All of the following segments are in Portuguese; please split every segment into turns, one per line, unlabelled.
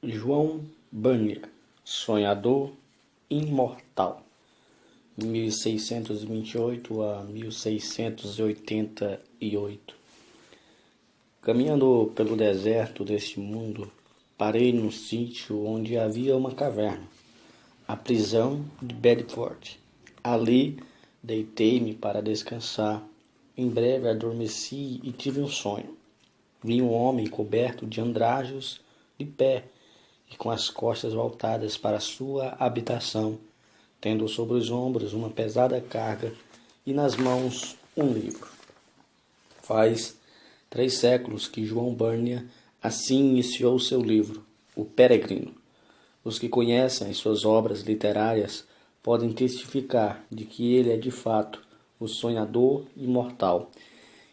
João Bunyan, sonhador imortal, 1628 a 1688. Caminhando pelo deserto deste mundo, parei num sítio onde havia uma caverna, a prisão de Bedford. Ali deitei-me para descansar. Em breve adormeci e tive um sonho. Vi um homem coberto de andrajos, de pé e com as costas voltadas para sua habitação, tendo sobre os ombros uma pesada carga e nas mãos um livro. Faz 3 séculos que João Bunyan assim iniciou seu livro, O Peregrino. Os que conhecem as suas obras literárias podem testificar de que ele é de fato o sonhador imortal.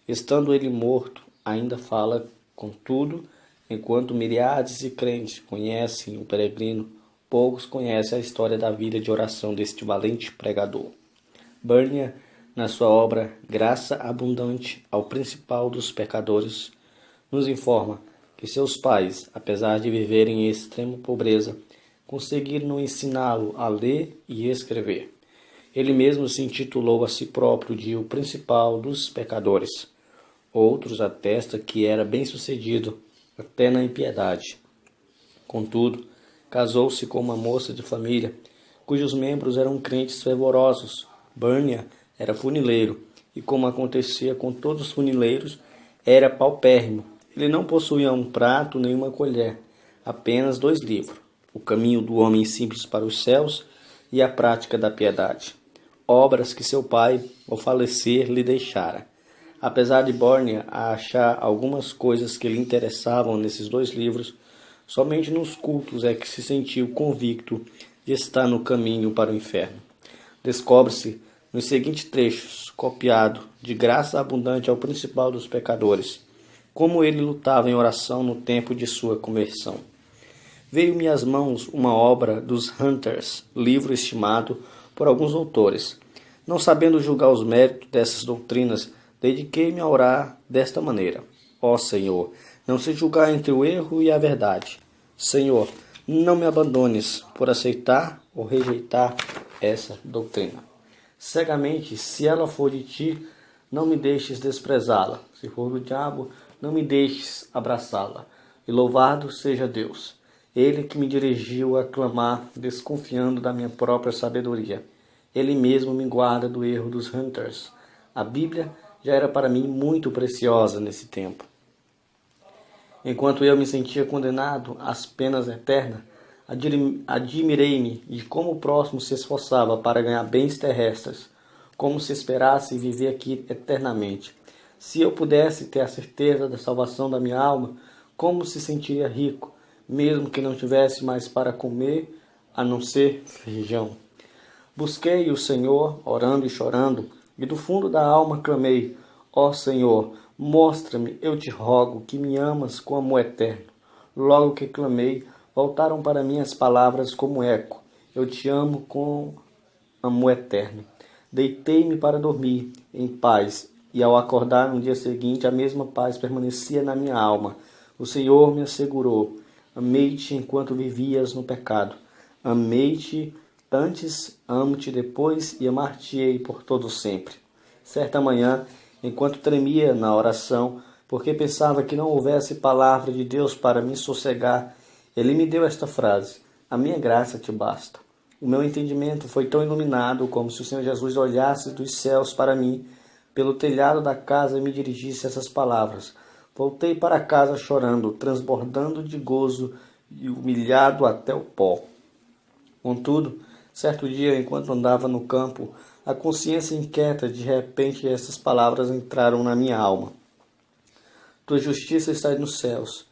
Estando ele morto, ainda fala, contudo, enquanto milhares de crentes conhecem o peregrino, poucos conhecem a história da vida de oração deste valente pregador. Bunyan, na sua obra Graça Abundante ao Principal dos Pecadores, nos informa que seus pais, apesar de viverem em extrema pobreza, conseguiram ensiná-lo a ler e escrever. Ele mesmo se intitulou a si próprio de o principal dos pecadores. Outros atestam que era bem-sucedido até na impiedade. Contudo, casou-se com uma moça de família, cujos membros eram crentes fervorosos. Bunyan era funileiro, e como acontecia com todos os funileiros, era paupérrimo. Ele não possuía um prato nem uma colher, apenas 2 livros, O Caminho do Homem Simples para os Céus e A Prática da Piedade, obras que seu pai, ao falecer, lhe deixara. Apesar de Bunyan achar algumas coisas que lhe interessavam nesses 2 livros, somente nos cultos é que se sentiu convicto de estar no caminho para o inferno. Descobre-se nos seguintes trechos, copiado de Graça Abundante ao Principal dos Pecadores, como ele lutava em oração no tempo de sua conversão. Veio-me às mãos uma obra dos Hunters, livro estimado por alguns autores. Não sabendo julgar os méritos dessas doutrinas, dediquei-me a orar desta maneira: Ó Senhor, não se julgar entre o erro e a verdade. Senhor, não me abandones por aceitar ou rejeitar essa doutrina. Cegamente, se ela for de ti, não me deixes desprezá-la. Se for do diabo, não me deixes abraçá-la. E louvado seja Deus, Ele que me dirigiu a clamar, desconfiando da minha própria sabedoria. Ele mesmo me guarda do erro dos Hunters. A Bíblia já era para mim muito preciosa nesse tempo. Enquanto eu me sentia condenado às penas eternas, admirei-me de como o próximo se esforçava para ganhar bens terrestres, como se esperasse viver aqui eternamente. Se eu pudesse ter a certeza da salvação da minha alma, como se sentiria rico, mesmo que não tivesse mais para comer, a não ser feijão. Busquei o Senhor, orando e chorando, e do fundo da alma clamei: Ó Senhor, mostra-me, eu te rogo, que me amas com amor eterno. Logo que clamei, voltaram para mim as palavras como eco: eu te amo com amor eterno. Deitei-me para dormir em paz, e ao acordar no dia seguinte, a mesma paz permanecia na minha alma. O Senhor me assegurou: amei-te enquanto vivias no pecado. Amei-te antes, amo-te depois e amar-te-ei por todo sempre. Certa manhã, enquanto tremia na oração, porque pensava que não houvesse palavra de Deus para me sossegar, ele me deu esta frase: a minha graça te basta. O meu entendimento foi tão iluminado como se o Senhor Jesus olhasse dos céus para mim, pelo telhado da casa, e me dirigisse essas palavras. Voltei para casa chorando, transbordando de gozo e humilhado até o pó. Contudo, certo dia, enquanto andava no campo, a consciência inquieta, de repente essas palavras entraram na minha alma: tua justiça está nos céus.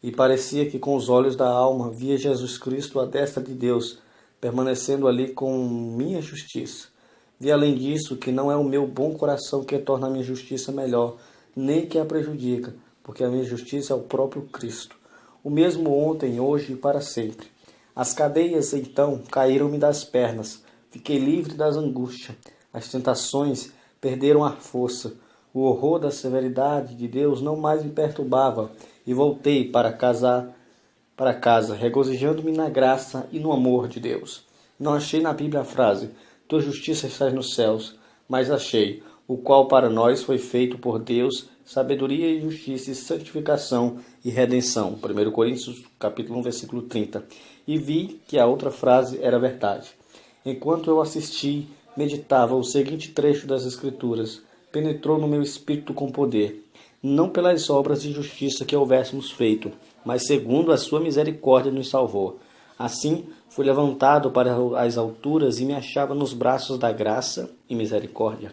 E parecia que com os olhos da alma via Jesus Cristo à destra de Deus, permanecendo ali com minha justiça. Vi além disso que não é o meu bom coração que torna a minha justiça melhor, nem que a prejudica, porque a minha justiça é o próprio Cristo, o mesmo ontem, hoje e para sempre. As cadeias, então, caíram-me das pernas, fiquei livre das angústias, as tentações perderam a força, o horror da severidade de Deus não mais me perturbava, e voltei para casa, regozijando-me na graça e no amor de Deus. Não achei na Bíblia a frase, tua justiça está nos céus, mas achei, o qual para nós foi feito por Deus, sabedoria e justiça e santificação e redenção. 1 Coríntios capítulo 1, versículo 30. E vi que a outra frase era verdade. Enquanto eu assisti, meditava o seguinte trecho das Escrituras, penetrou no meu espírito com poder, não pelas obras de justiça que houvéssemos feito, mas segundo a sua misericórdia nos salvou. Assim, fui levantado para as alturas e me achava nos braços da graça e misericórdia.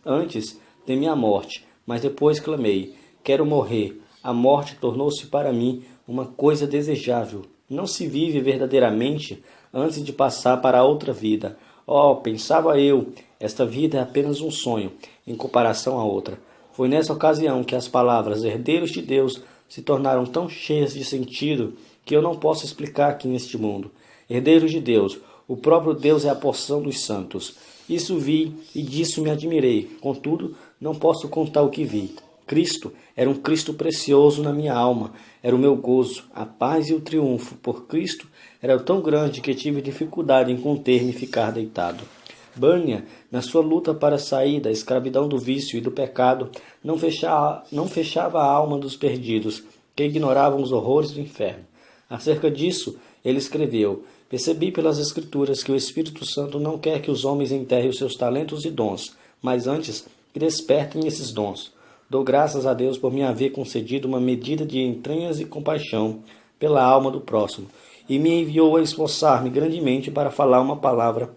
Antes, temi a morte, mas depois clamei, quero morrer. A morte tornou-se para mim uma coisa desejável. Não se vive verdadeiramente antes de passar para a outra vida. Oh, pensava eu, esta vida é apenas um sonho, em comparação à outra. Foi nessa ocasião que as palavras herdeiros de Deus se tornaram tão cheias de sentido que eu não posso explicar aqui neste mundo. Herdeiros de Deus, o próprio Deus é a porção dos santos. Isso vi e disso me admirei. Contudo, não posso contar o que vi. Cristo era um Cristo precioso na minha alma. Era o meu gozo, a paz e o triunfo. Por Cristo era tão grande que tive dificuldade em conter-me e ficar deitado. Bunyan, na sua luta para sair da escravidão do vício e do pecado, não fechava a alma dos perdidos, que ignoravam os horrores do inferno. Acerca disso, ele escreveu, percebi pelas Escrituras que o Espírito Santo não quer que os homens enterrem os seus talentos e dons, mas antes que despertem esses dons. Dou graças a Deus por me haver concedido uma medida de entranhas e compaixão pela alma do próximo, e me enviou a esforçar-me grandemente para falar uma palavra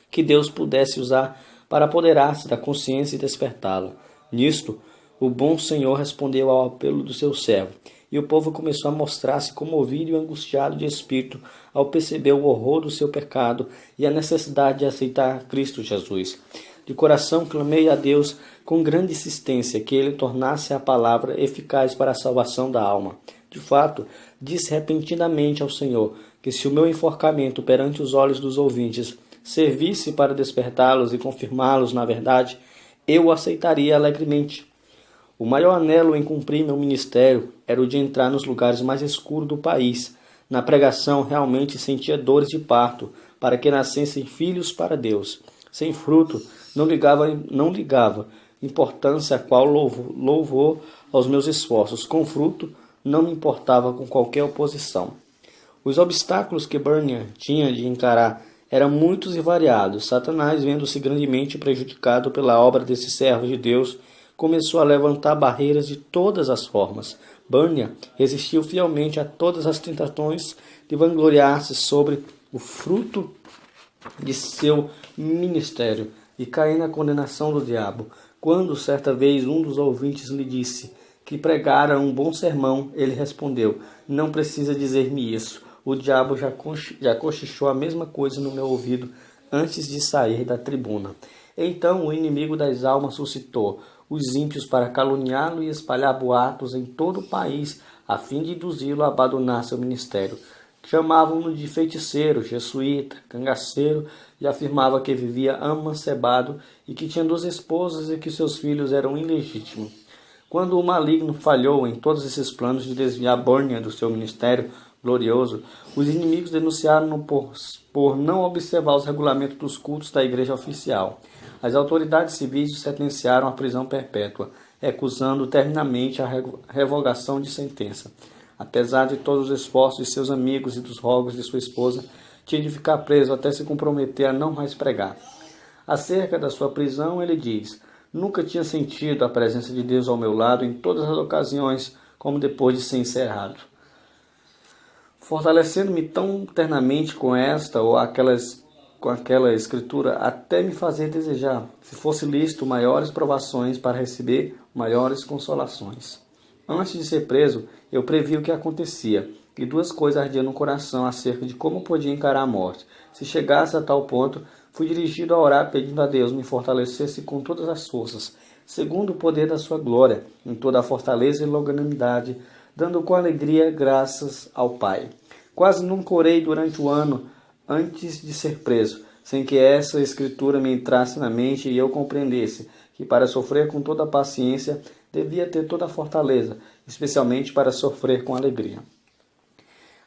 que Deus pudesse usar para apoderar-se da consciência e despertá-la. Nisto, o bom Senhor respondeu ao apelo do seu servo, e o povo começou a mostrar-se comovido e angustiado de espírito ao perceber o horror do seu pecado e a necessidade de aceitar Cristo Jesus. De coração clamei a Deus com grande insistência que ele tornasse a palavra eficaz para a salvação da alma. De fato, disse repentinamente ao Senhor que se o meu enforcamento perante os olhos dos ouvintes servisse para despertá-los e confirmá-los na verdade, eu o aceitaria alegremente. O maior anelo em cumprir meu ministério era o de entrar nos lugares mais escuros do país. Na pregação realmente sentia dores de parto, para que nascessem filhos para Deus. Sem fruto, não ligava importância a qual louvor aos meus esforços. Com fruto, não me importava com qualquer oposição. Os obstáculos que Bunyan tinha de encarar eram muitos e variados. Satanás, vendo-se grandemente prejudicado pela obra desse servo de Deus, começou a levantar barreiras de todas as formas. Bunyan resistiu fielmente a todas as tentações de vangloriar-se sobre o fruto de seu ministério e cair na condenação do diabo. Quando, certa vez, um dos ouvintes lhe disse que pregara um bom sermão, ele respondeu, não precisa dizer-me isso. O diabo já cochichou a mesma coisa no meu ouvido antes de sair da tribuna. Então o inimigo das almas suscitou os ímpios para caluniá-lo e espalhar boatos em todo o país, a fim de induzi-lo a abandonar seu ministério. Chamavam-no de feiticeiro, jesuíta, cangaceiro, e afirmava que vivia amancebado e que tinha 2 esposas e que seus filhos eram ilegítimos. Quando o maligno falhou em todos esses planos de desviar Bunyan do seu ministério glorioso, os inimigos denunciaram-no por não observar os regulamentos dos cultos da igreja oficial. As autoridades civis o sentenciaram à prisão perpétua, recusando terminamente a revogação de sentença. Apesar de todos os esforços de seus amigos e dos rogos de sua esposa, tinha de ficar preso até se comprometer a não mais pregar. Acerca da sua prisão, ele diz, nunca tinha sentido a presença de Deus ao meu lado em todas as ocasiões, como depois de ser encerrado. Fortalecendo-me tão ternamente com esta ou com aquela escritura, até me fazer desejar, se fosse lícito, maiores provações para receber maiores consolações. Antes de ser preso, eu previ o que acontecia, e 2 coisas ardiam no coração acerca de como podia encarar a morte. Se chegasse a tal ponto, fui dirigido a orar pedindo a Deus me fortalecesse com todas as forças, segundo o poder da sua glória, em toda a fortaleza e longanimidade, dando com alegria graças ao Pai. Quase nunca orei durante o ano antes de ser preso, sem que essa escritura me entrasse na mente e eu compreendesse que para sofrer com toda a paciência devia ter toda a fortaleza, especialmente para sofrer com alegria.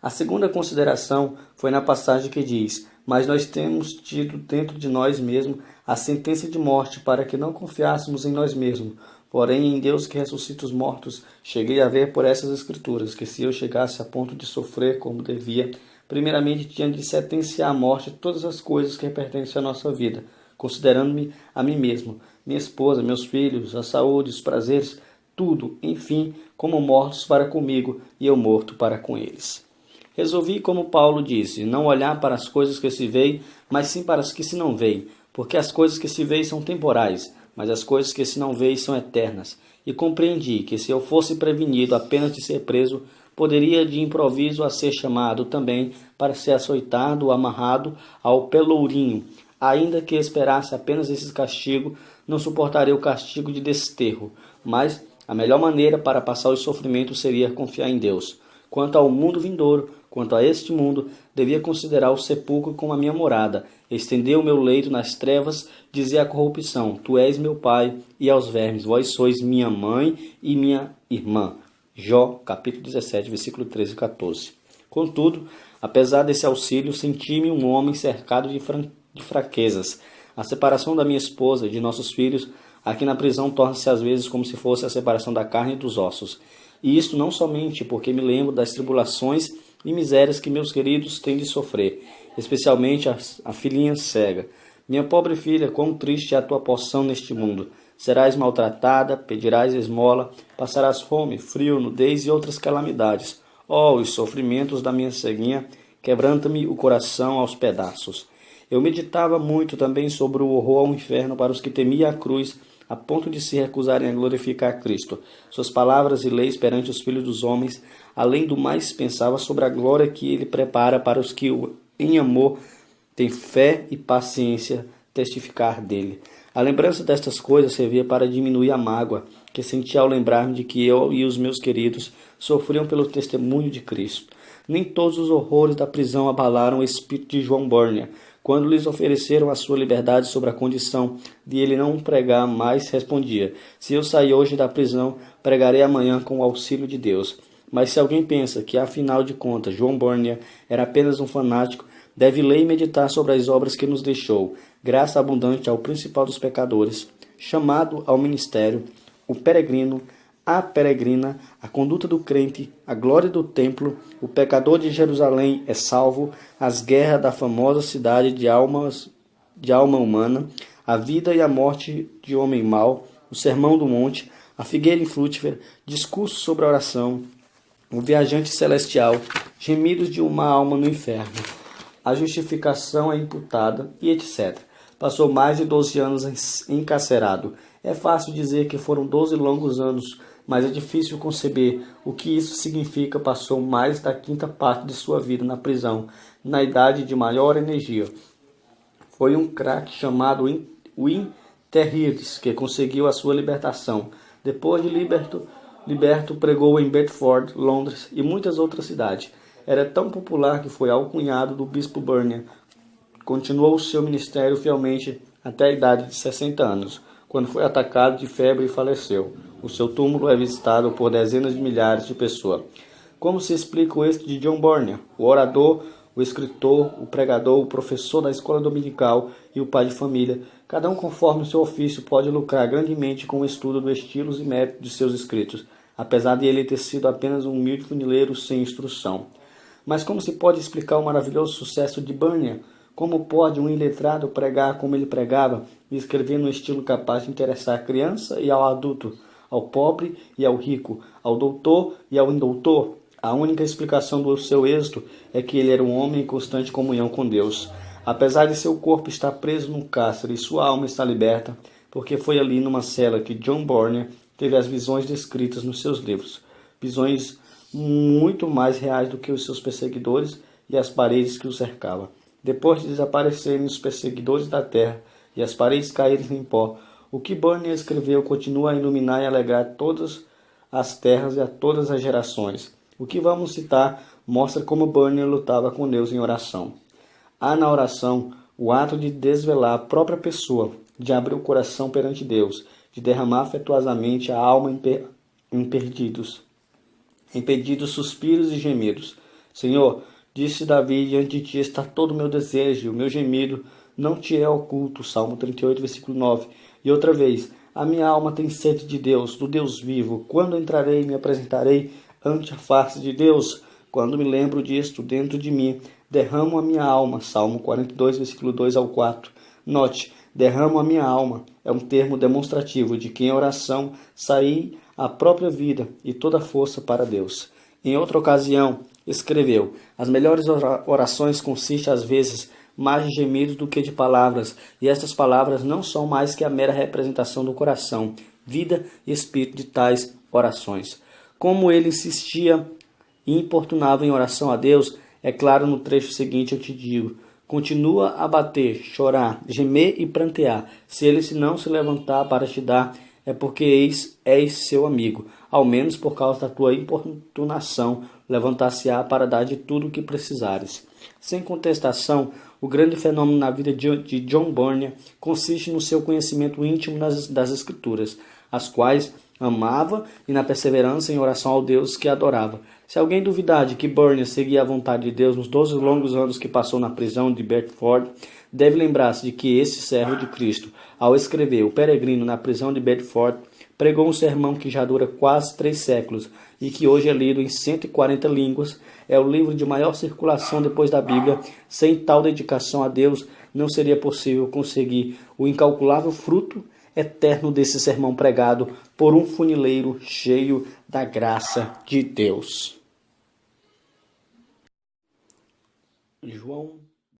A segunda consideração foi na passagem que diz: mas nós temos tido dentro de nós mesmos a sentença de morte para que não confiássemos em nós mesmos, porém em Deus que ressuscita os mortos. Cheguei a ver por essas escrituras que se eu chegasse a ponto de sofrer como devia, primeiramente tinha de sentenciar à morte todas as coisas que pertencem à nossa vida, considerando-me a mim mesmo, minha esposa, meus filhos, a saúde, os prazeres, tudo, enfim, como mortos para comigo e eu morto para com eles. Resolvi, como Paulo disse, não olhar para as coisas que se veem, mas sim para as que se não veem, porque as coisas que se veem são temporais, mas as coisas que se não veem são eternas. E compreendi que se eu fosse prevenido apenas de ser preso, poderia de improviso a ser chamado também para ser açoitado ou amarrado ao pelourinho. Ainda que esperasse apenas esse castigo, não suportaria o castigo de desterro, mas a melhor maneira para passar os sofrimentos seria confiar em Deus. Quanto ao mundo vindouro, quanto a este mundo, devia considerar o sepulcro como a minha morada, estender o meu leito nas trevas, dizer à corrupção: tu és meu pai, e aos vermes: vós sois minha mãe e minha irmã. Jó, capítulo 17, versículo 13 e 14. Contudo, apesar desse auxílio, senti-me um homem cercado de fraquezas. A separação da minha esposa e de nossos filhos aqui na prisão torna-se às vezes como se fosse a separação da carne e dos ossos. E isto não somente porque me lembro das tribulações e misérias que meus queridos têm de sofrer, especialmente a filhinha cega. Minha pobre filha, quão triste é a tua porção neste mundo. Serás maltratada, pedirás esmola, passarás fome, frio, nudez e outras calamidades. Oh, os sofrimentos da minha ceguinha, quebranta-me o coração aos pedaços. Eu meditava muito também sobre o horror ao inferno para os que temiam a cruz, a ponto de se recusarem a glorificar Cristo. Suas palavras e leis perante os filhos dos homens, além do mais, pensava sobre a glória que ele prepara para os que, em amor, têm fé e paciência, testificar dele. A lembrança destas coisas servia para diminuir a mágoa que sentia ao lembrar-me de que eu e os meus queridos sofriam pelo testemunho de Cristo. Nem todos os horrores da prisão abalaram o espírito de John Bunyan. Quando lhes ofereceram a sua liberdade sobre a condição de ele não pregar mais, respondia: se eu sair hoje da prisão, pregarei amanhã com o auxílio de Deus. Mas se alguém pensa que, afinal de contas, John Bunyan era apenas um fanático, deve ler e meditar sobre as obras que nos deixou, graça abundante ao principal dos pecadores, chamado ao ministério, o peregrino, a peregrina, a conduta do crente, a glória do templo, o pecador de Jerusalém é salvo, as guerras da famosa cidade de alma humana, a vida e a morte de homem mau, o sermão do monte, a figueira infrutífera, discurso sobre a oração, o viajante celestial, gemidos de uma alma no inferno, a justificação é imputada e etc. Passou mais de 12 anos encarcerado. É fácil dizer que foram 12 longos anos, mas é difícil conceber o que isso significa. Passou mais da quinta parte de sua vida na prisão, na idade de maior energia. Foi um craque chamado Win Terhires que conseguiu a sua libertação. Depois de liberto, pregou em Bedford, Londres e muitas outras cidades. Era tão popular que foi alcunhado do bispo Bunyan. Continuou seu ministério fielmente até a idade de 60 anos, quando foi atacado de febre e faleceu. O seu túmulo é visitado por dezenas de milhares de pessoas. Como se explica o êxito de John Bunyan, o orador, o escritor, o pregador, o professor da escola dominical e o pai de família? Cada um, conforme o seu ofício, pode lucrar grandemente com o estudo dos estilos e métodos de seus escritos, apesar de ele ter sido apenas um humilde funileiro sem instrução. Mas como se pode explicar o maravilhoso sucesso de Bunyan? Como pode um iletrado pregar como ele pregava e escrever no estilo capaz de interessar a criança e ao adulto, ao pobre e ao rico, ao doutor e ao indoutor? A única explicação do seu êxito é que ele era um homem em constante comunhão com Deus. Apesar de seu corpo estar preso num cárcere e sua alma está liberta, porque foi ali numa cela que John Bunyan teve as visões descritas nos seus livros. Visões muito mais reais do que os seus perseguidores e as paredes que o cercavam. Depois de desaparecerem os perseguidores da terra e as paredes caírem em pó, o que Bunyan escreveu continua a iluminar e alegrar todas as terras e a todas as gerações. O que vamos citar mostra como Bunyan lutava com Deus em oração. Há na oração o ato de desvelar a própria pessoa, de abrir o coração perante Deus, de derramar afetuosamente a alma em pedidos, suspiros e gemidos. Senhor, disse Davi, diante de ti está todo o meu desejo, e o meu gemido não te é oculto. Salmo 38, versículo 9. E outra vez, a minha alma tem sede de Deus, do Deus vivo. Quando entrarei e me apresentarei ante a face de Deus? Quando me lembro disto dentro de mim, derramo a minha alma. Salmo 42, versículo 2 ao 4. Note, derramo a minha alma é um termo demonstrativo de que em oração saí a própria vida e toda a força para Deus. Em outra ocasião, escreveu: as melhores orações consistem às vezes mais de gemidos do que de palavras, e estas palavras não são mais que a mera representação do coração, vida e espírito de tais orações. Como ele insistia e importunava em oração a Deus, é claro no trecho seguinte eu te digo: continua a bater, chorar, gemer e prantear. Se ele não se levantar para te dar, é porque és seu amigo. Ao menos por causa da tua importunação, levantar-se-á para dar de tudo o que precisares. Sem contestação, o grande fenômeno na vida de John Bunyan consiste no seu conhecimento íntimo das Escrituras, as quais amava e na perseverança em oração ao Deus que adorava. Se alguém duvidar de que Bunyan seguia a vontade de Deus nos 12 longos anos que passou na prisão de Bedford, deve lembrar-se de que esse servo de Cristo, ao escrever O Peregrino na prisão de Bedford, pregou um sermão que já dura quase 3 séculos e que hoje é lido em 140 línguas. É o livro de maior circulação depois da Bíblia. Sem tal dedicação a Deus, não seria possível conseguir o incalculável fruto eterno desse sermão pregado por um funileiro cheio da graça de Deus. João